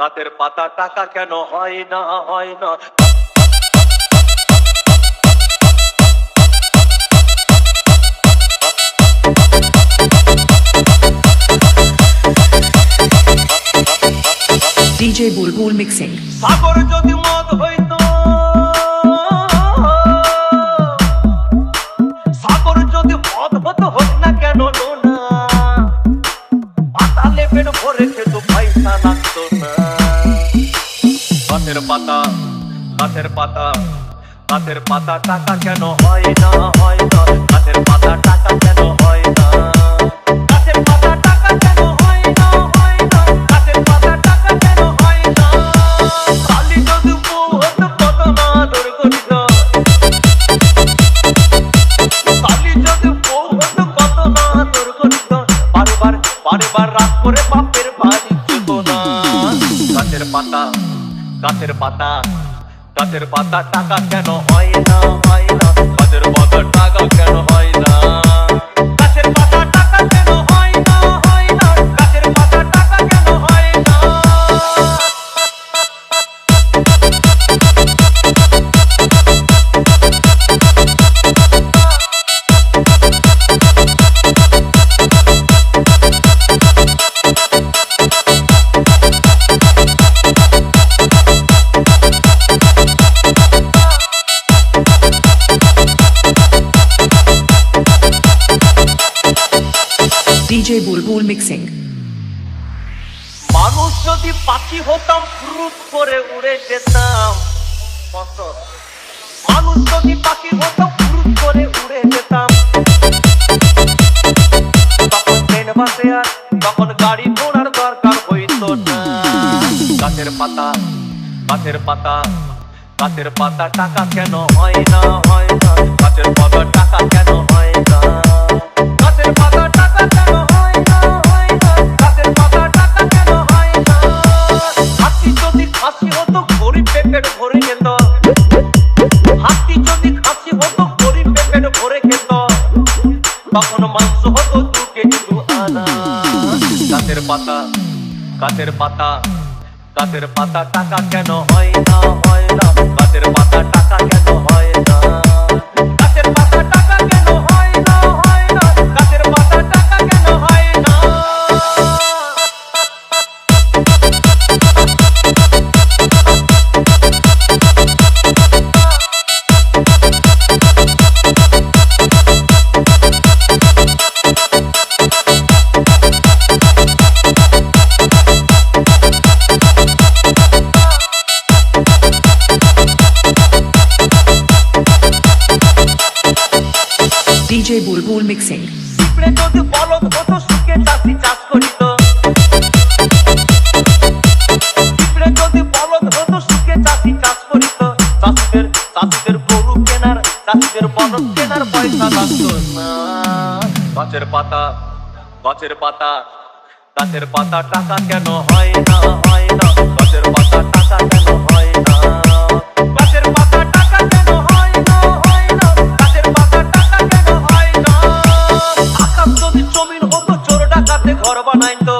গাছের পাতা টাকা কেন হয় না হয় না। DJ Bulbul mixing. সাগর যদি মদ হইতো, সাগর যদি মদ হতো হোক না কেন না, পাতালে পেট ভরে খেত পয়সা লাগতো না। গাছের পাতা গাছের পাতা গাছের পাতা টাকা কেন হয় না হয় না। গাছের পাতা টাকা কেন হয় না। গাছের পাতা টাকা কেন হয় না হয় না। গাছের পাতা টাকা কেন হয় না। কালি যদি বউ হতো কত না আদর করিত। কালি যদি বউ হতো কত না আদর করিত। বারবার রাত করে বাপের বাড়ি যেত না। গাছের পাতা গাছের পাতা গাছের পাতা টাকা কেন হয় না হয় না। গাছের পাতা টাকা কেন হয় না। গাছের পাতা টাকা কেন হয় না হয় না। গাছের পাতা টাকা কেন হয় না। DJ Bulbul mixing. মানুষ যদি পাখি হতাম ফুরুত করে উড়ে যেতাম। মানুষ যদি পাখি হতাম ফুরুত করে উড়ে যেতাম। তখন ট্রেন বাসে আর তখন গাড়ি ঘোড়ার দরকার হইতো না। গাছের পাতা গাছের পাতা গাছের পাতা টাকা কেন হয় না হয় না। গাছের পাতা টাকা কেন হয় না। গাছের পাতা টাকা কেন হয় না হয় না। গাছের পাতা টাকা কেন হয় না। হাতি যদি খাসি হতো গরিব পেট ভরে যেত। হাতি যদি খাসি হতো গরিব পেট ভরে খেত। তখন মাংস হতো 2 কেজি 2 আনা। গাছের পাতা গাছের পাতা গাছের পাতা টাকা কেন হয় না হয় না। গাছের পাতা টাকা কেন হয় না। গাছের পাতা টাকা কেন হয় না হয় না। গাছের পাতা টাকা কেন হয় না। DJ Bulbul mixing. পিঁপড়ে যদি বলদ হতো সুখে চাষি চাষ করিত। পিঁপড়ে যদি বলদ হতো সুখে চাষি চাষ করিত। চাষিদের গরু কেনার চাষিদের বলদ কেনার পয়সা লাগতো না। গাছের পাতা গাছের পাতা গাছের পাতা টাকা কেন হয় না হয় না। গাছের পাতা টাকা কেন হয় না। গাছের পাতা টাকা কেন হয় না হয় না। গাছের পাতা টাকা কেন হয় না। আকাশ যদি জমিন হতো চোর ডাকাতে ঘর বানাইতো।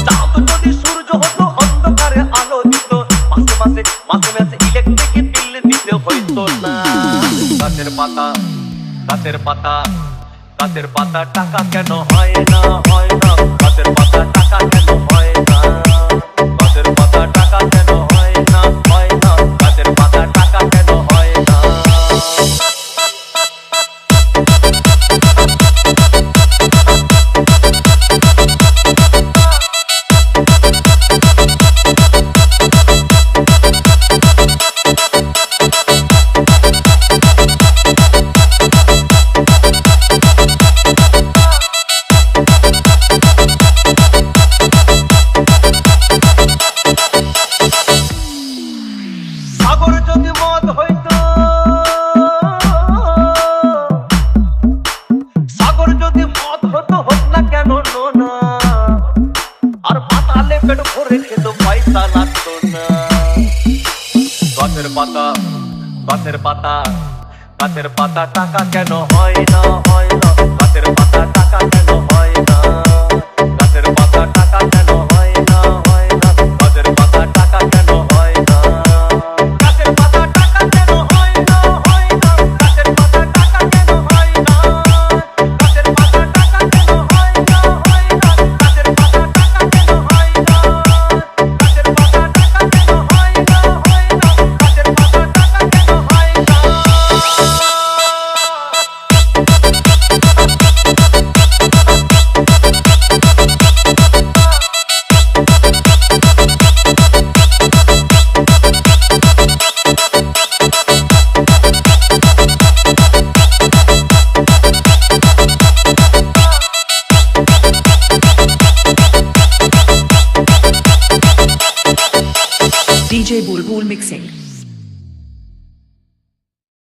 চাঁদ যদি সূর্য হতো অন্ধকারে আলো দিত। মাসে মাসে ইলেকট্রিক বিল দিতে হইতো না। গাছের পাতা গাছের পাতা গাছের পাতা টাকা কেন হয় না হয় না। গাছের পাতা টাকা কেন হয় না। গাছের পাতা টাকা কেন হয় না হয় না। গাছের পাতা টাকা কেন হয় না। সাগর যদি মদ হইতো, সাগর যদি মদ হতো হোক না কেন না। আর পাতালে পেট ভরে খেত পয়সা লাগতো না। গাছের পাতা গাছের পাতা গাছের পাতা টাকা কেন হয় না হয়